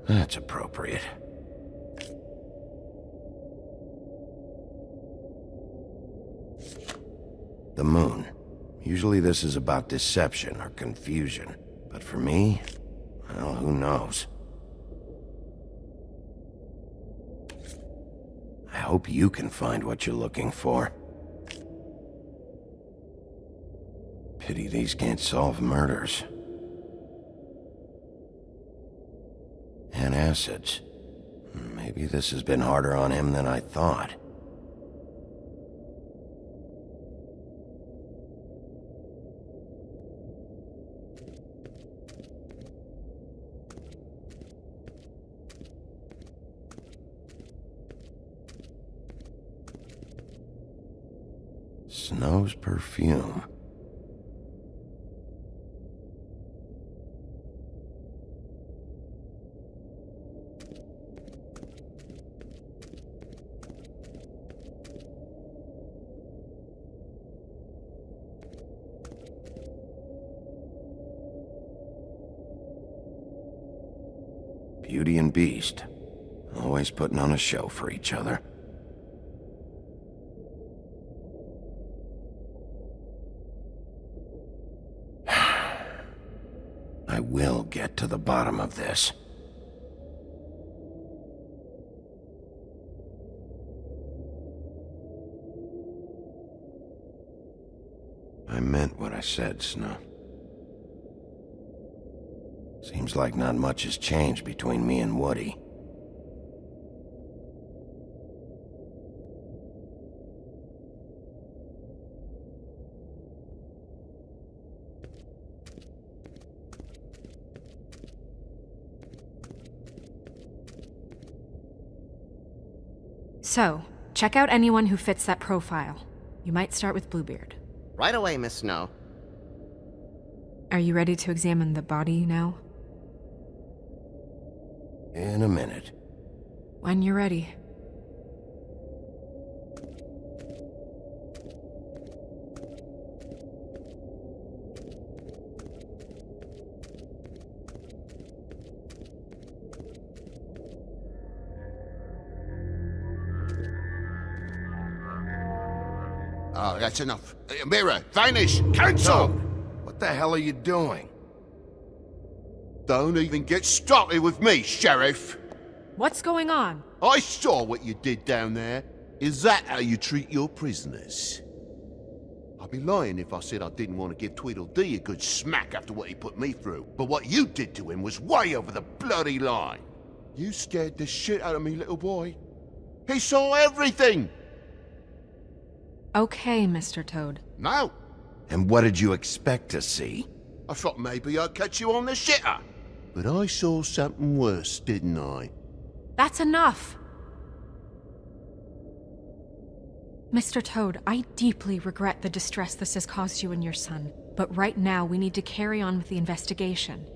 That's appropriate. The moon. Usually this is about deception or confusion. But for me, well, who knows? I hope you can find what you're looking for. Pity these can't solve murders. And acids. Maybe this has been harder on him than I thought. Snow's perfume. Beauty and Beast. Always putting on a show for each other. I will get to the bottom of this. I meant what I said, Snow. Seems like not much has changed between me and Woody. So, check out anyone who fits that profile. You might start with Bluebeard. Right away, Miss Snow. Are you ready to examine the body now? In a minute. When you're ready. Oh, that's enough. Mirror, vanish, cancel! What the hell are you doing? Don't even get started with me, Sheriff. What's going on? I saw what you did down there. Is that how you treat your prisoners? I'd be lying if I said I didn't want to give Tweedledee a good smack after what he put me through. But what you did to him was way over the bloody line. You scared the shit out of me, little boy. He saw everything! Okay, Mr. Toad. No, And what did you expect to see? I thought maybe I'd catch you on the shitter. But I saw something worse, didn't I? That's enough! Mr. Toad, I deeply regret the distress this has caused you and your son, but right now we need to carry on with the investigation.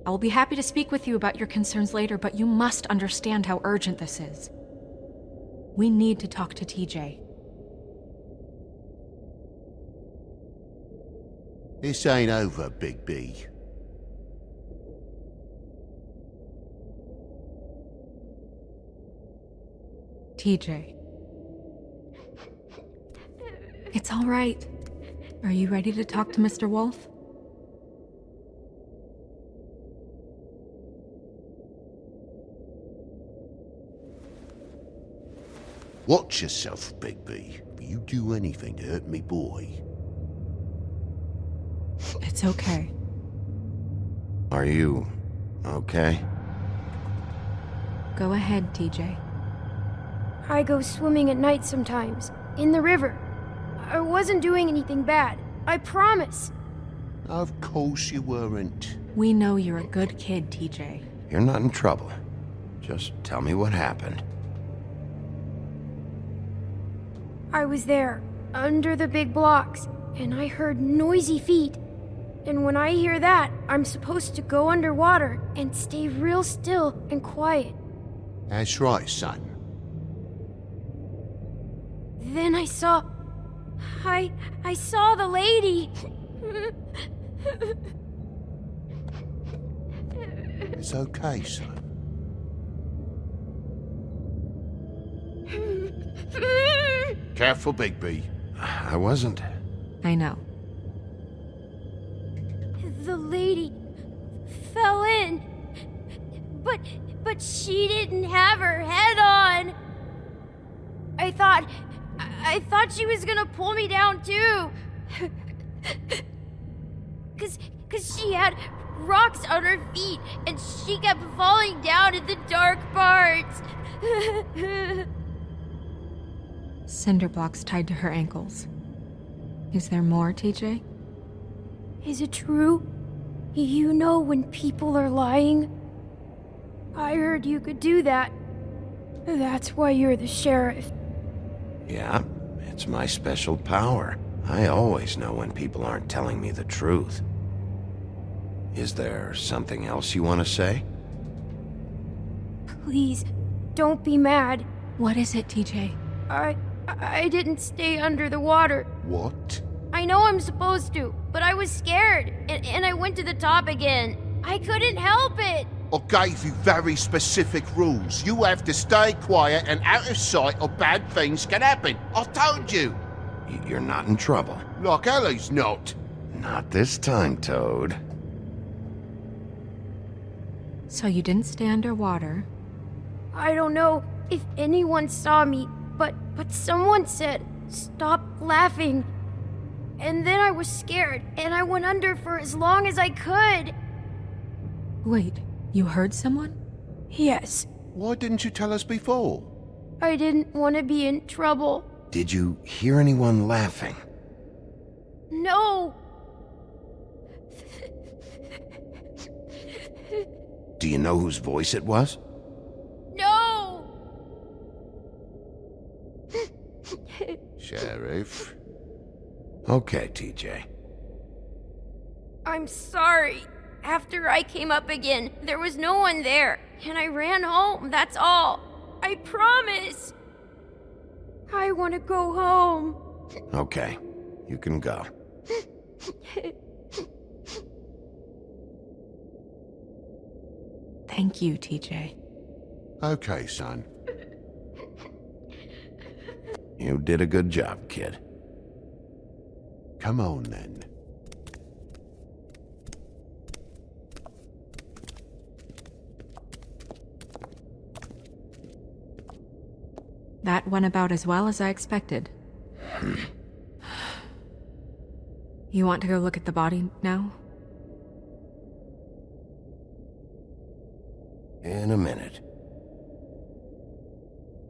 I will be happy to speak with you about your concerns later, but you must understand how urgent this is. We need to talk to TJ. This ain't over, Bigby. TJ. It's all right. Are you ready to talk to Mr. Wolf? Watch yourself, Bigby. If you do anything to hurt me boy. It's okay. Are you okay? Go ahead, TJ. I go swimming at night sometimes, in the river. I wasn't doing anything bad, I promise. Of course you weren't. We know you're a good kid, TJ. You're not in trouble. Just tell me what happened. I was there, under the big blocks, and I heard noisy feet. And when I hear that, I'm supposed to go underwater and stay real still and quiet. That's right, son. Then I saw... I saw the lady. It's okay, son. Careful, Bigby. I wasn't. I know. The lady fell in. But she didn't have her head on. I thought she was gonna pull me down too. Cause she had rocks on her feet and she kept falling down in the dark parts. Cinder blocks tied to her ankles. Is there more, TJ? Is it true? You know when people are lying? I heard you could do that. That's why you're the sheriff. Yeah, it's my special power. I always know when people aren't telling me the truth. Is there something else you want to say? Please, don't be mad. What is it, TJ? I didn't stay under the water. What? I know I'm supposed to, but I was scared, and I went to the top again. I couldn't help it. I gave you very specific rules. You have to stay quiet and out of sight or bad things can happen. I told you. You're not in trouble. Like Ellie's not. Not this time, Toad. So you didn't stay underwater. I don't know if anyone saw me, but someone said, "Stop laughing." And then I was scared, and I went under for as long as I could. Wait, you heard someone? Yes, Why didn't you tell us before? I didn't want to be in trouble. Did you hear anyone laughing? No. Do you know whose voice it was? No. Sheriff. Okay, TJ. I'm sorry. After I came up again, there was no one there, and I ran home, that's all. I promise. I want to go home. Okay, you can go. Thank you, TJ. Okay, son. You did a good job, kid. Come on, then. That went about as well as I expected. You want to go look at the body now? In a minute.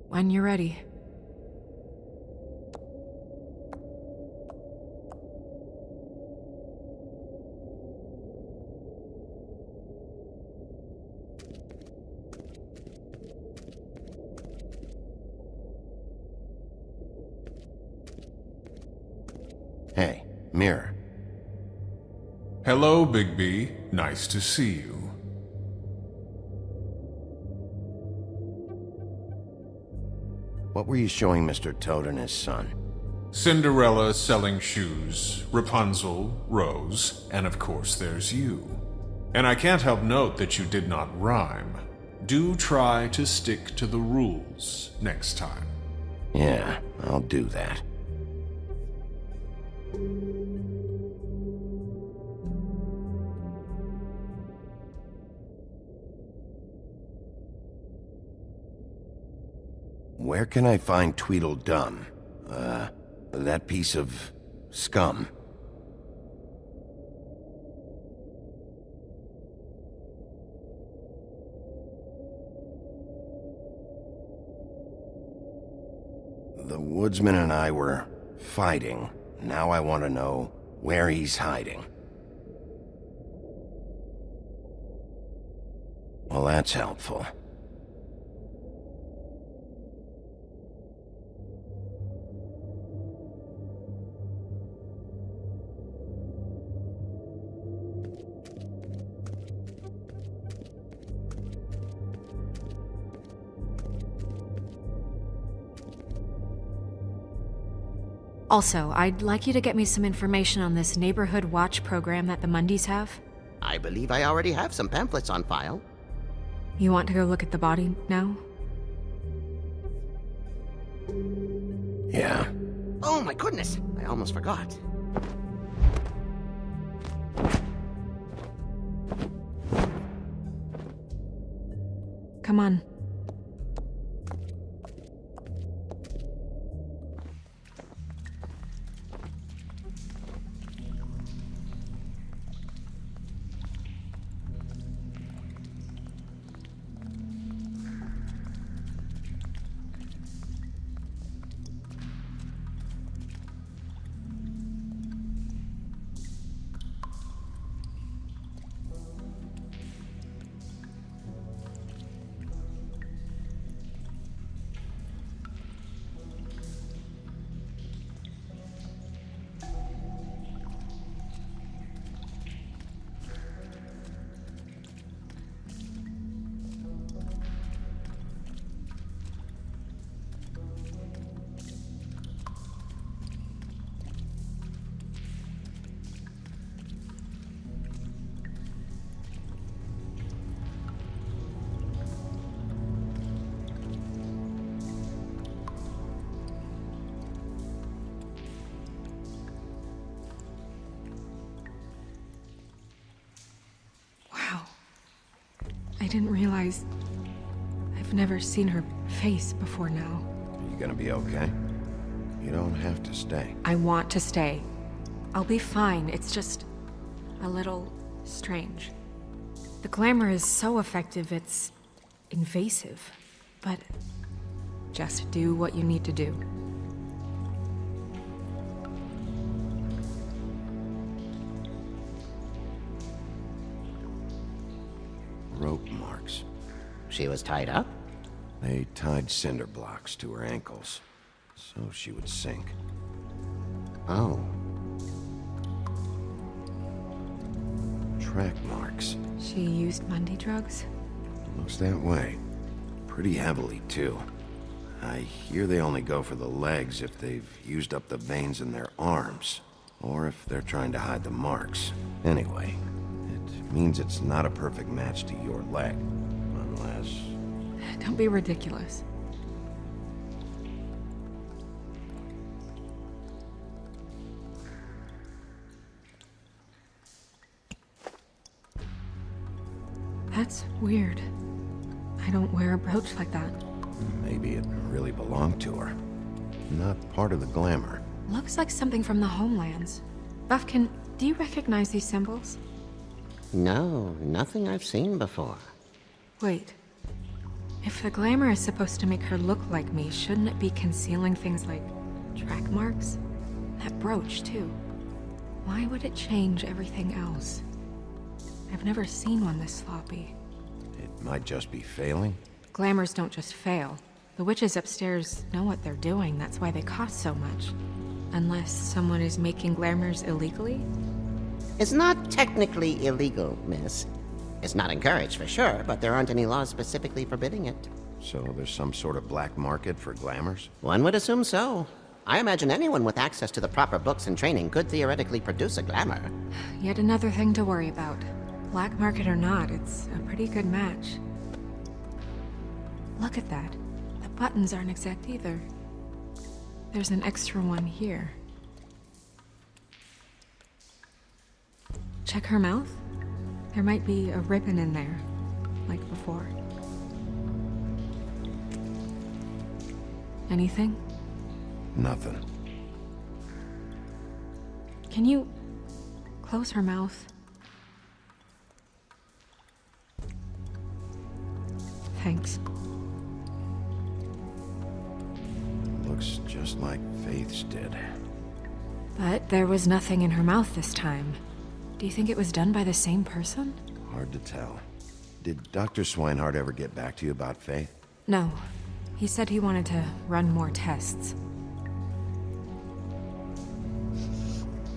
When you're ready. Hey, Mirror. Hello, Bigby. Nice to see you. What were you showing Mr. Toad and his son? Cinderella selling shoes, Rapunzel, Rose, and of course there's you. And I can't help note that you did not rhyme. Do try to stick to the rules next time. Yeah, I'll do that. Where can I find Tweedledum? That piece of scum. The woodsman and I were fighting. Now I want to know where he's hiding. Well, that's helpful. Also, I'd like you to get me some information on this neighborhood watch program that the Mundys have. I believe I already have some pamphlets on file. You want to go look at the body now? Yeah. Oh my goodness, I almost forgot. Come on. I didn't realize I've never seen her face before now. Are you gonna be okay? You don't have to stay. I want to stay. I'll be fine. It's just a little strange. The glamour is so effective, it's invasive. But just do what you need to do. Rope marks. She was tied up? They tied cinder blocks to her ankles, so she would sink. Oh. Track marks. She used Mundy drugs? Looks that way. Pretty heavily, too. I hear they only go for the legs if they've used up the veins in their arms, or if they're trying to hide the marks. Anyway, it means it's not a perfect match to your leg, unless... Don't be ridiculous. That's weird. I don't wear a brooch like that. Maybe it really belonged to her. Not part of the glamour. Looks like something from the homelands. Buffkin, do you recognize these symbols? No, nothing I've seen before. Wait. If the glamour is supposed to make her look like me, shouldn't it be concealing things like track marks? That brooch, too. Why would it change everything else? I've never seen one this sloppy. It might just be failing. Glamours don't just fail. The witches upstairs know what they're doing, that's why they cost so much. Unless someone is making glamours illegally? It's not technically illegal, miss. It's not encouraged for sure, but there aren't any laws specifically forbidding it. So there's some sort of black market for glamours? One would assume so. I imagine anyone with access to the proper books and training could theoretically produce a glamour. Yet another thing to worry about. Black market or not, it's a pretty good match. Look at that. The buttons aren't exact either. There's an extra one here. Check her mouth. There might be a ribbon in there, like before. Anything? Nothing. Can you close her mouth? Thanks. Looks just like Faith's did. But there was nothing in her mouth this time. Do you think it was done by the same person? Hard to tell. Did Dr. Swinehart ever get back to you about Faith? No. He said he wanted to run more tests.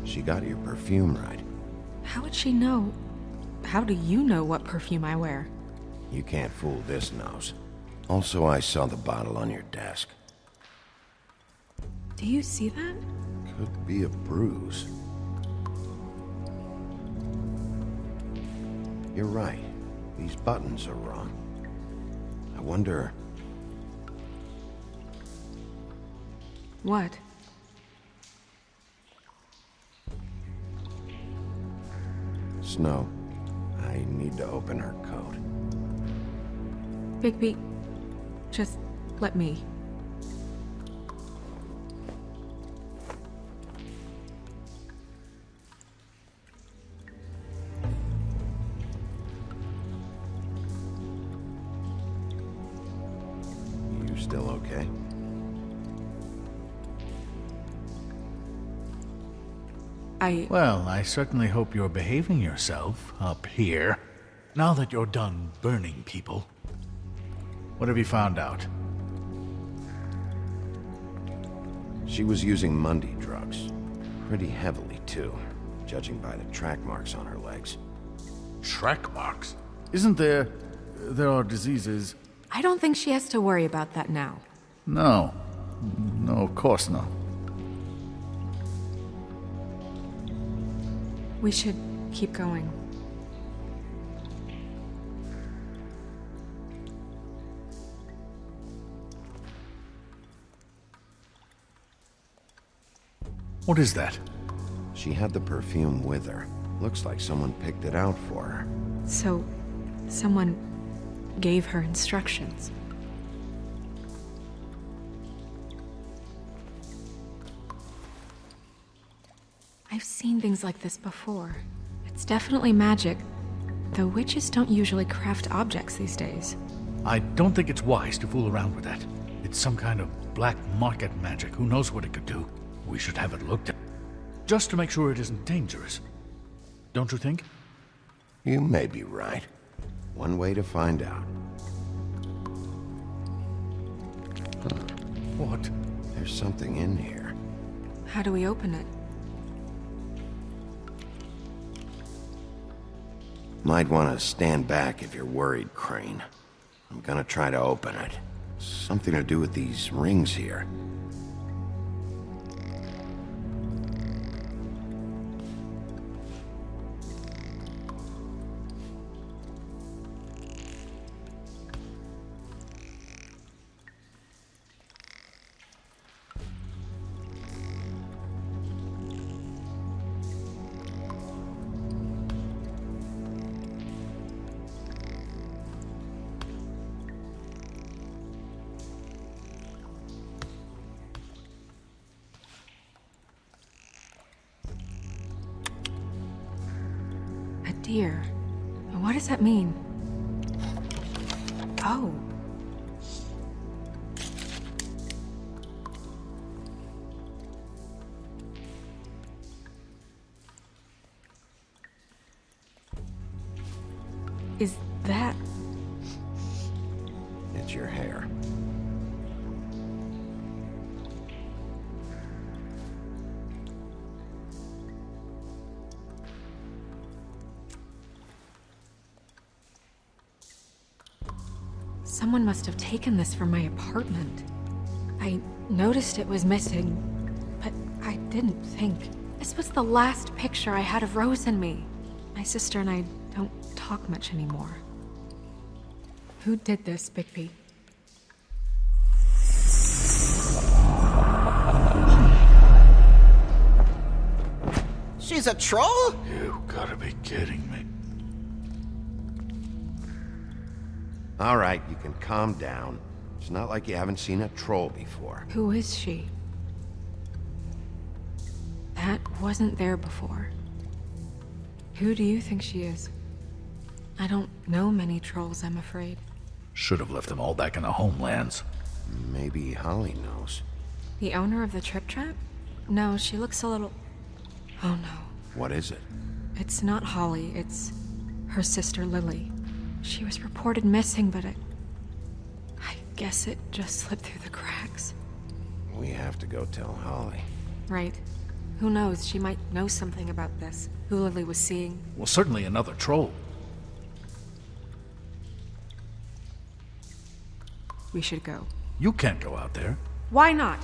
She got your perfume right. How would she know? How do you know what perfume I wear? You can't fool this nose. Also, I saw the bottle on your desk. Do you see that? Could be a bruise. You're right. These buttons are wrong. I wonder... What? Snow, I need to open her code. Bigby, just let me. You still okay? Well, I certainly hope you're behaving yourself up here, now that you're done burning people. What have you found out? She was using Mundy drugs. Pretty heavily, too, judging by the track marks on her legs. Track marks? Isn't there... there are diseases... I don't think she has to worry about that now. No. No, of course not. We should keep going. What is that? She had the perfume with her. Looks like someone picked it out for her. So, someone gave her instructions. I've seen things like this before. It's definitely magic, though witches don't usually craft objects these days. I don't think it's wise to fool around with that. It's some kind of black market magic. Who knows what it could do? We should have it looked at. Just to make sure it isn't dangerous. Don't you think? You may be right. One way to find out. What? There's something in here. How do we open it? Might want to stand back if you're worried, Crane. I'm gonna try to open it. Something to do with these rings here. Dear, what does that mean? Oh. Is that... It's your hair. Someone must have taken this from my apartment. I noticed it was missing, but I didn't think. This was the last picture I had of Rose and me. My sister and I don't talk much anymore. Who did this, Bigby? She's a troll? You gotta be kidding me. All right, you can calm down. It's not like you haven't seen a troll before. Who is she? That wasn't there before. Who do you think she is? I don't know many trolls, I'm afraid. Should have left them all back in the homelands. Maybe Holly knows. The owner of the Trip Trap? No, she looks a little... Oh no. What is it? It's not Holly, it's her sister Lily. She was reported missing, but I guess it just slipped through the cracks. We have to go tell Holly. Right. Who knows, she might know something about this. Who Lily was seeing. Well, certainly another troll. We should go. You can't go out there. Why not?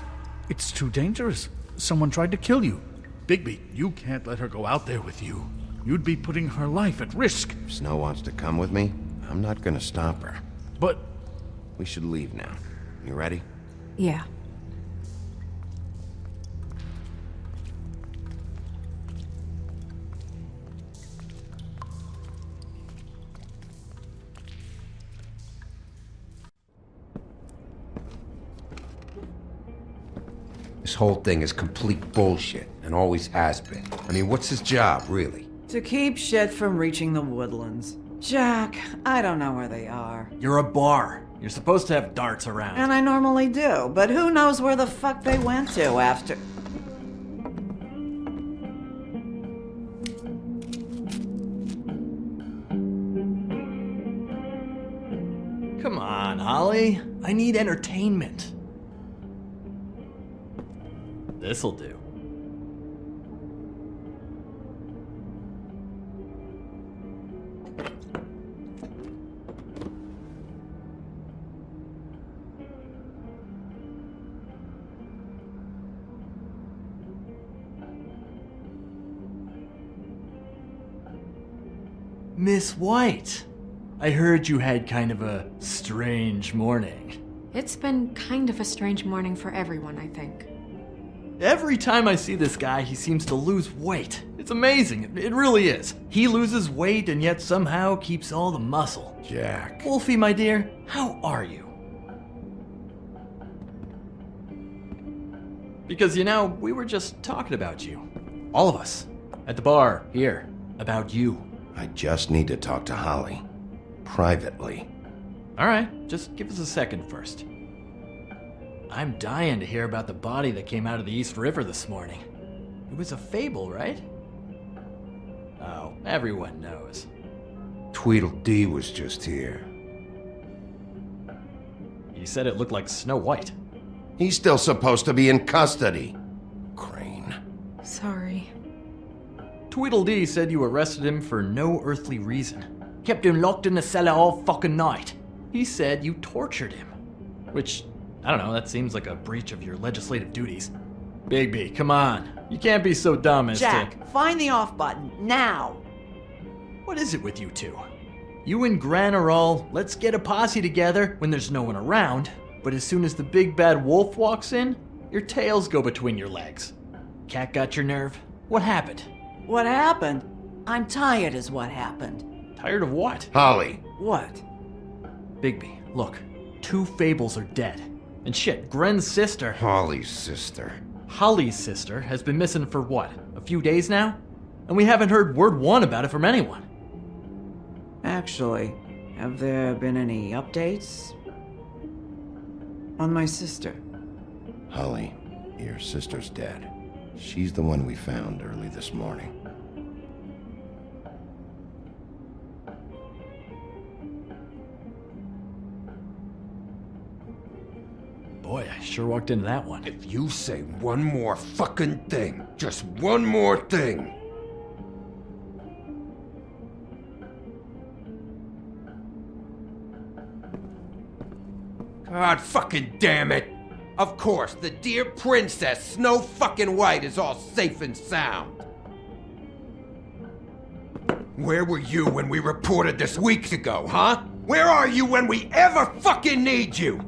It's too dangerous. Someone tried to kill you. Bigby, you can't let her go out there with you. You'd be putting her life at risk. If Snow wants to come with me, I'm not gonna stop her. But... We should leave now. You ready? Yeah. This whole thing is complete bullshit, and always has been. I mean, what's his job, really? To keep shit from reaching the woodlands. Jack, I don't know where they are. You're a bar. You're supposed to have darts around. And I normally do, but who knows where the fuck they went to after... Come on, Holly. I need entertainment. This'll do. Miss White, I heard you had kind of a strange morning. It's been kind of a strange morning for everyone, I think. Every time I see this guy, he seems to lose weight. It's amazing. It really is. He loses weight and yet somehow keeps all the muscle. Jack. Wolfie, my dear, how are you? Because, you know, we were just talking about you. All of us. At the bar, here. About you. I just need to talk to Holly. Privately. Alright, just give us a second first. I'm dying to hear about the body that came out of the East River this morning. It was a fable, right? Oh, everyone knows. Tweedledee was just here. He said it looked like Snow White. He's still supposed to be in custody. Crane. Sorry. Tweedledee said you arrested him for no earthly reason. Kept him locked in the cellar all fucking night. He said you tortured him. Which, I don't know, that seems like a breach of your legislative duties. Bigby, come on. You can't be so dumb as Jack, find the off button, now! What is it with you two? You and Gran are all, let's get a posse together when there's no one around, but as soon as the big bad wolf walks in, your tails go between your legs. Cat got your nerve? What happened? What happened? I'm tired is what happened. Tired of what? Holly. What? Bigby, look. 2 Fables are dead. And shit, Gren's sister, Holly's sister. Holly's sister, has been missing for what, a few days now? And we haven't heard word one about it from anyone. Actually, have there been any updates? On my sister? Holly, your sister's dead. She's the one we found early this morning. Boy, I sure walked into that one. If you say one more fucking thing, just one more thing. God fucking damn it! Of course, the dear princess Snow fucking White is all safe and sound. Where were you when we reported this weeks ago, huh? Where are you when we ever fucking need you?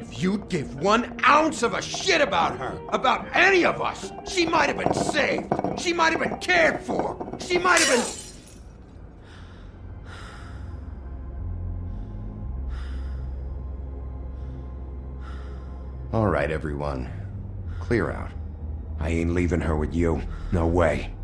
If you'd give 1 ounce of a shit about her, about any of us, she might have been saved. She might have been cared for. She might have been... All right, everyone. Clear out. I ain't leaving her with you. No way.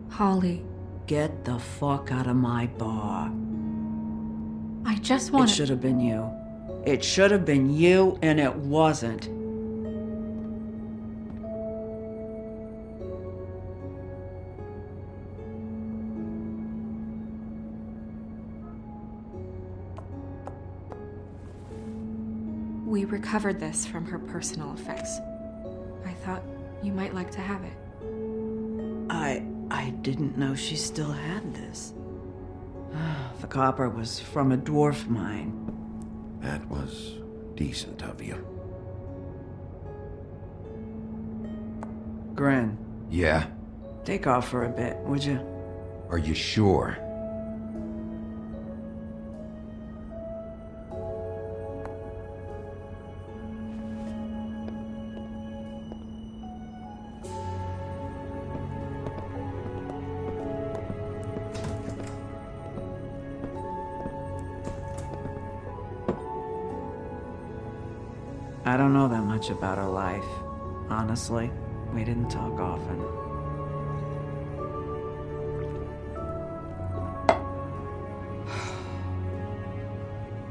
Holly, Get the fuck out of my bar. I just It want should have been you. It should have been you, and it wasn't. We recovered this from her personal effects. I thought you might like to have it. I didn't know she still had this. The copper was from a dwarf mine. That was decent of you. Gren, Yeah? take off for a bit, would you? Are you sure? I don't know that much about her life. Honestly, we didn't talk often.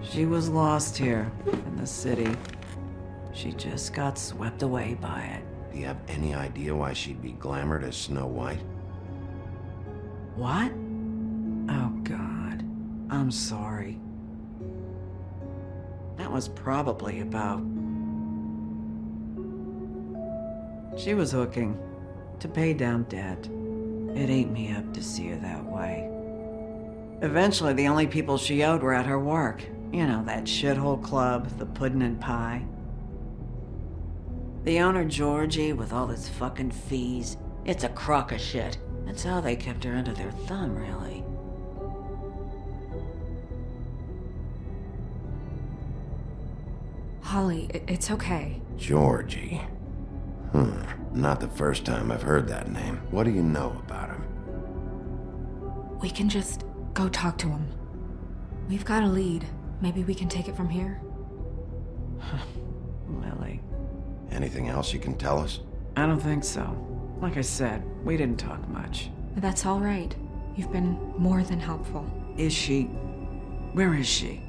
She was lost here, in the city. She just got swept away by it. Do you have any idea why she'd be glamored as Snow White? What? Oh, God. I'm sorry. That was probably about... She was hooking to pay down debt. It ate me up to see her that way. Eventually, the only people she owed were at her work. You know, that shithole club, the Puddin' and Pie. The owner, Georgie, with all his fucking fees, it's a crock of shit. That's how they kept her under their thumb, really. Holly, it's okay. Georgie. Not the first time I've heard that name. What do you know about him? We can just go talk to him. We've got a lead. Maybe we can take it from here? Lily. Anything else you can tell us? I don't think so. Like I said, we didn't talk much. That's all right. You've been more than helpful. Is she... Where is she?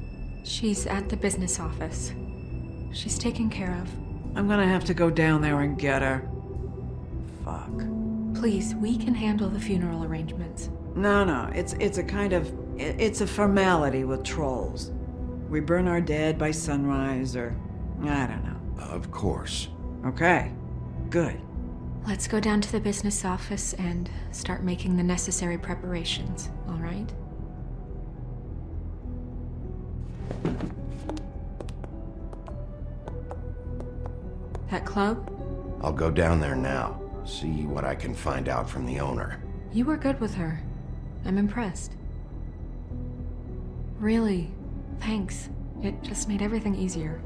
She's at the business office. She's taken care of. I'm gonna have to go down there and get her. Fuck. Please, we can handle the funeral arrangements. No, it's a kind of... It's a formality with trolls. We burn our dead by sunrise, or... I don't know. Of course. Okay. Good. Let's go down to the business office and start making the necessary preparations, all right? That club? I'll go down there now. See what I can find out from the owner. You were good with her. I'm impressed. Really, thanks. It just made everything easier.